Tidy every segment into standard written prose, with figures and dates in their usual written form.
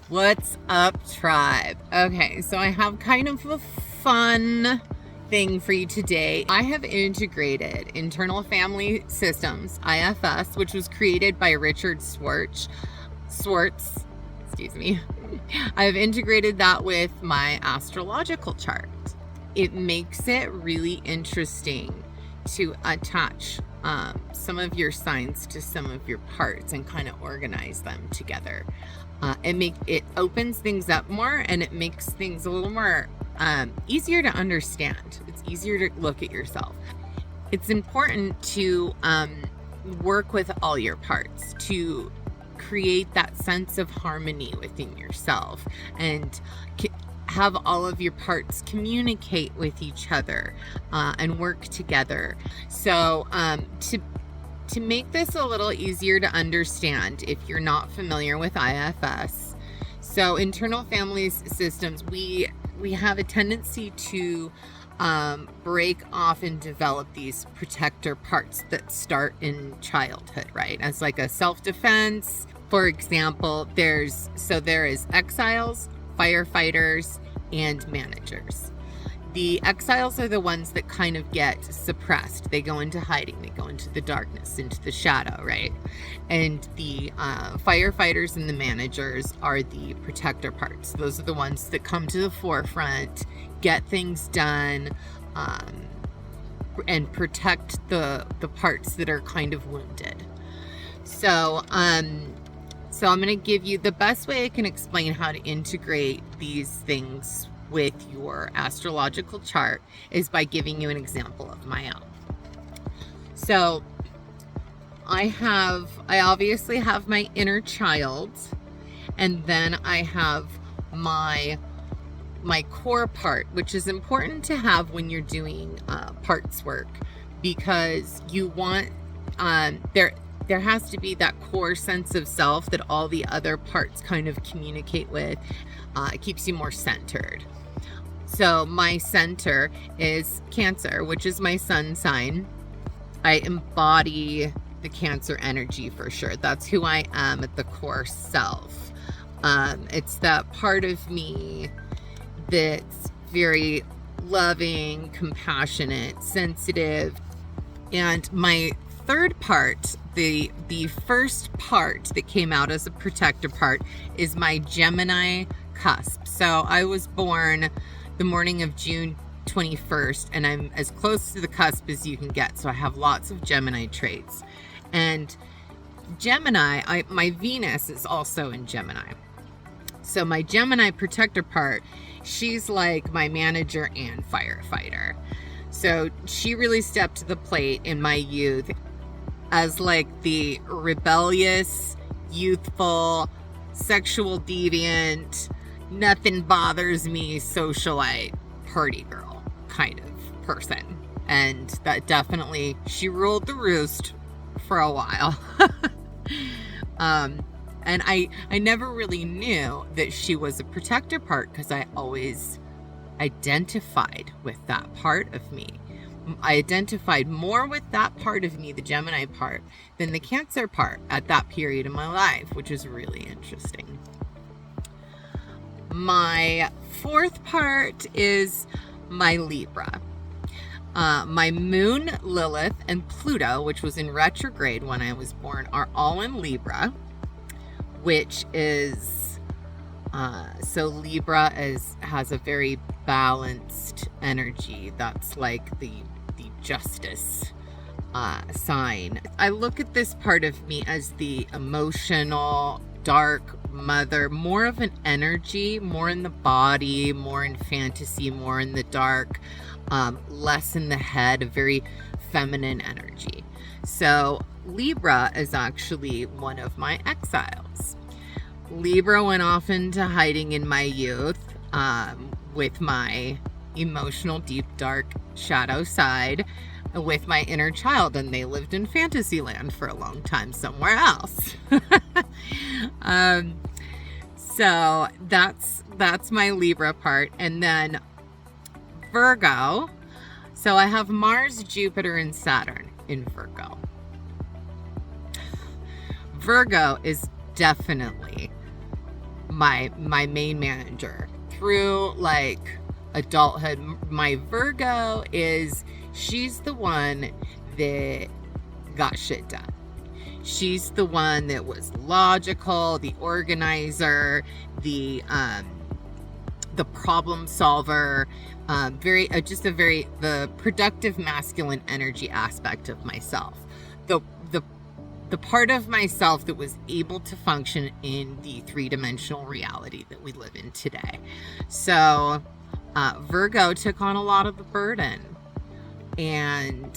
What's up, tribe? Okay, so I have kind of a fun thing for you today. I have integrated Internal Family Systems, IFS, which was created by Richard Swartz, excuse me. I've integrated that with my astrological chart. It makes it really interesting to attach some of your signs to some of your parts and kind of organize them together. It opens things up more, and it makes things a little more easier to understand. It's easier to look at yourself. It's important to work with all your parts to create that sense of harmony within yourself and have all of your parts communicate with each other and work together. So to make this a little easier to understand, if you're not familiar with IFS, so internal family systems, we have a tendency to break off and develop these protector parts that start in childhood, right? As like a self-defense. For example, there is exiles, firefighters, and managers. The exiles are the ones that kind of get suppressed. They go into hiding, they go into the darkness, into the shadow, right? And the firefighters and the managers are the protector parts. Those are the ones that come to the forefront, get things done, and protect the parts that are kind of wounded. So I'm going to give you the best way I can explain how to integrate these things with your astrological chart is by giving you an example of my own. So I obviously have my inner child, and then I have my core part, which is important to have when you're doing parts work, because you want there has to be that core sense of self that all the other parts kind of communicate with. It keeps you more centered. So my center is Cancer, which is my sun sign. I embody the Cancer energy for sure. That's who I am at the core self. It's that part of me that's very loving, compassionate, sensitive. And my third part, the first part that came out as a protector part, is my Gemini cusp. So I was born the morning of June 21st, and I'm as close to the cusp as you can get. So I have lots of Gemini traits. And Gemini, my Venus is also in Gemini. So my Gemini protector part, she's like my manager and firefighter. So she really stepped to the plate in my youth as like the rebellious, youthful, sexual deviant, nothing bothers me socialite, party girl kind of person. And that definitely, she ruled the roost for a while. And I never really knew that she was a protector part, because I always identified with that part of me. I identified more with that part of me, the Gemini part, than the Cancer part at that period in my life, which is really interesting. My fourth part is my Libra. My moon, Lilith, and Pluto, which was in retrograde when I was born, are all in Libra, which is, so Libra has a very balanced energy. That's like the justice sign. I look at this part of me as the emotional, dark mother, more of an energy, more in the body, more in fantasy, more in the dark, less in the head, a very feminine energy. So Libra is actually one of my exiles. Libra went off into hiding in my youth with my emotional, deep, dark shadow side, with my inner child, and they lived in fantasy land for a long time somewhere else. So that's my Libra part. And then Virgo. So I have Mars, Jupiter, and Saturn in Virgo. Virgo is definitely my main manager through like adulthood. My Virgo she's the one that got shit done. She's the one that was logical, the organizer, the problem solver, the productive masculine energy aspect of myself. The part of myself that was able to function in the three-dimensional reality that we live in today. So Virgo took on a lot of the burden, and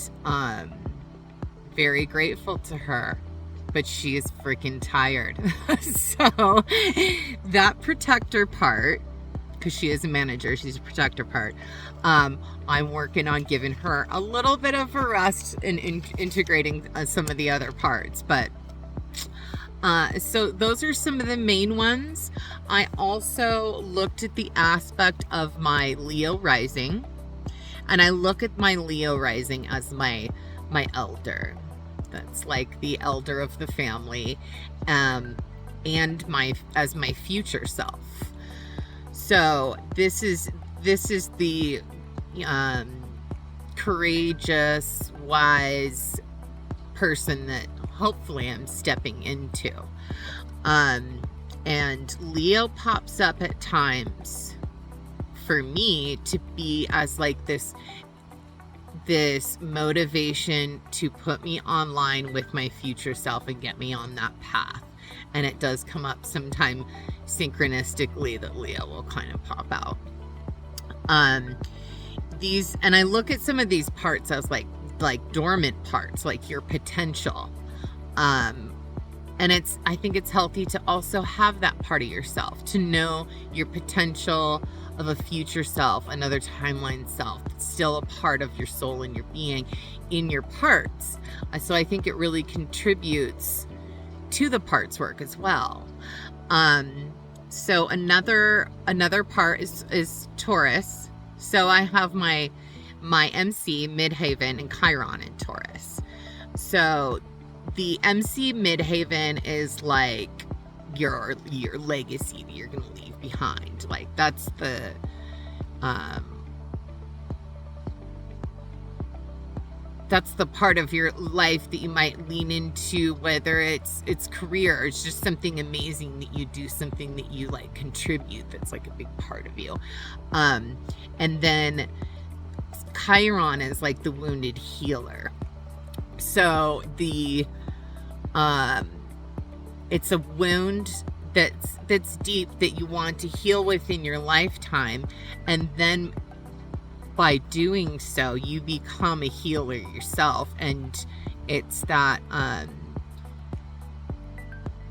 very grateful to her, but she is freaking tired. So that protector part, because she is a manager, she's a protector part, I'm working on giving her a little bit of a rest and integrating some of the other parts. But so those are some of the main ones. I also looked at the aspect of my Leo rising, and I look at my Leo rising as my elder. That's like the elder of the family, and as my future self. So this is the courageous, wise person that hopefully I'm stepping into. And Leo pops up at times for me to be as like this motivation to put me online with my future self and get me on that path. And it does come up sometime synchronistically that Leo will kind of pop out. And I look at some of these parts as like dormant parts, like your potential. And I think it's healthy to also have that part of yourself, to know your potential of a future self, another timeline self, that's still a part of your soul and your being in your parts. So I think it really contributes to the parts work as well. So another part is Taurus. So I have my MC, Midhaven, and Chiron in Taurus. So the MC Midhaven is like your legacy that you're going to leave behind. Like that's the part of your life that you might lean into, whether it's career or it's just something amazing that you do, something that you like contribute that's like a big part of you. And then Chiron is like the wounded healer. So it's a wound that's deep that you want to heal within your lifetime, and then by doing so you become a healer yourself. And it's that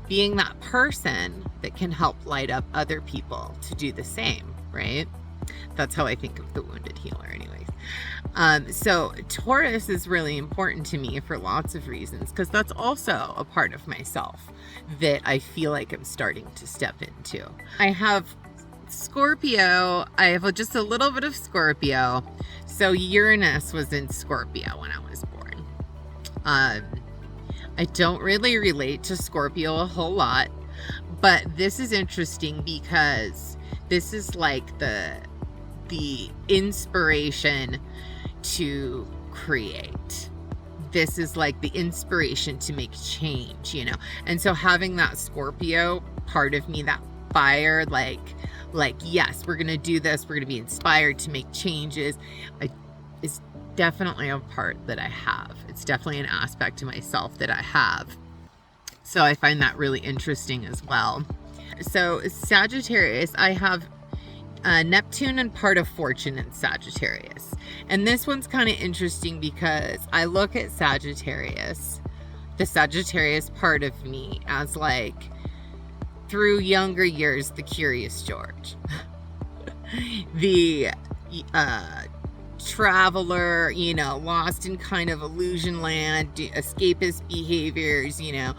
being that person that can help light up other people to do the same, right? That's how I think of the wounded healer anyways. So Taurus is really important to me for lots of reasons, because that's also a part of myself that I feel like I'm starting to step into. I have Scorpio. I have just a little bit of Scorpio. So Uranus was in Scorpio when I was born. I don't really relate to Scorpio a whole lot, but this is interesting because this is like the inspiration to create. This is like the inspiration to make change, you know? And so having that Scorpio part of me, that fire, like, yes, we're going to do this. We're going to be inspired to make changes. It's definitely a part that I have. It's definitely an aspect to myself that I have. So I find that really interesting as well. So Sagittarius, I have Neptune and part of Fortune in Sagittarius. And this one's kind of interesting because I look at Sagittarius, the Sagittarius part of me, as like, through younger years, the Curious George. The traveler, you know, lost in kind of illusion land, escapist behaviors, you know.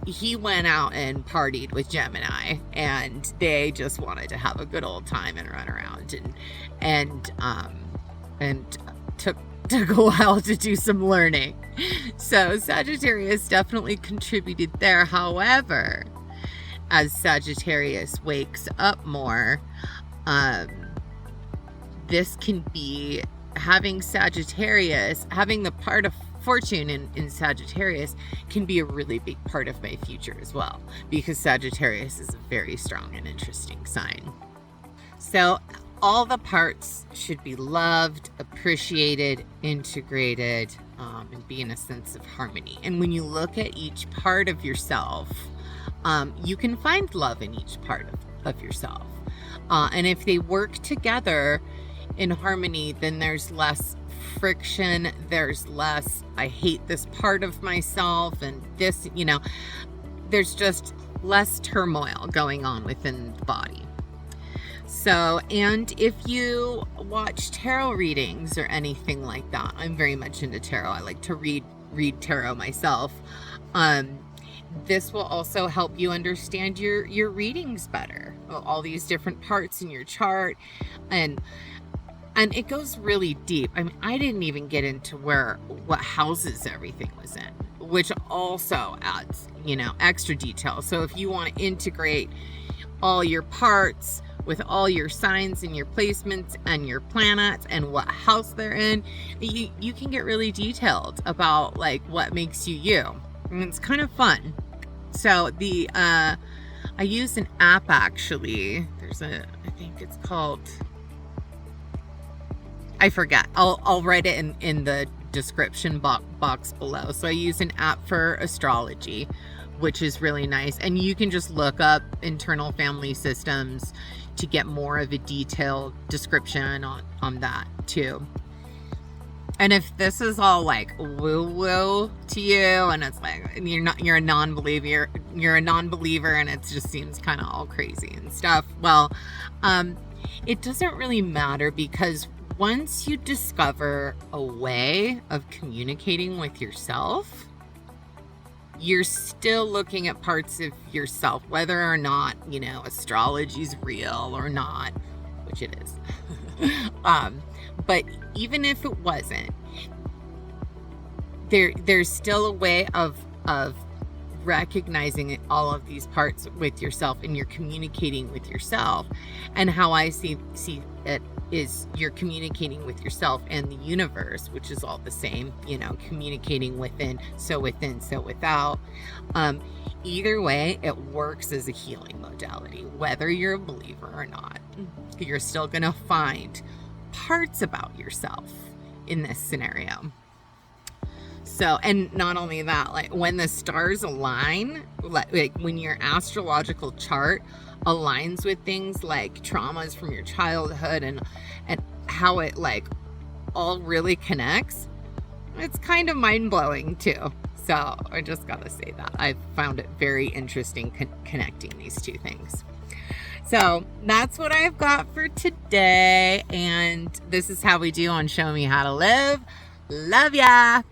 He went out and partied with Gemini, and they just wanted to have a good old time and run around, and took a while to do some learning. So Sagittarius definitely contributed there. However, as Sagittarius wakes up more, this can be having Sagittarius, having the part of fortune in Sagittarius can be a really big part of my future as well, because Sagittarius is a very strong and interesting sign. So all the parts should be loved, appreciated, integrated, and be in a sense of harmony. And when you look at each part of yourself, you can find love in each part of yourself. And if they work together in harmony, then there's less friction, there's less, I hate this part of myself, and this, there's just less turmoil going on within the body. So, and if you watch tarot readings or anything like that, I'm very much into tarot. I like to read tarot myself. This will also help you understand your readings better. All these different parts in your chart, and it goes really deep. I mean, I didn't even get into what houses everything was in, which also adds, extra detail. So if you want to integrate all your parts with all your signs and your placements and your planets and what house they're in, you can get really detailed about like what makes you you. And it's kind of fun. So I use an app actually. I think it's called, I forget. I'll write it in the description box below. So I use an app for astrology, which is really nice. And you can just look up internal family systems to get more of a detailed description on that too. And if this is all like woo-woo to you, and it's like you're a non-believer, and it just seems kind of all crazy and stuff, well, it doesn't really matter, because once you discover a way of communicating with yourself, you're still looking at parts of yourself, whether or not, astrology is real or not, which it is. But even if it wasn't, there's still a way of recognizing all of these parts with yourself, and you're communicating with yourself. And how I see it is you're communicating with yourself and the universe, which is all the same, communicating within, so without. Either way, it works as a healing modality, whether you're a believer or not. You're still going to find parts about yourself in this scenario. So, and not only that, like when the stars align, like when your astrological chart aligns with things like traumas from your childhood and how it like all really connects, it's kind of mind-blowing too. So I just gotta say that I found it very interesting connecting these two things. So that's what I've got for today, and this is how we do on Show Me How to Live. Love ya.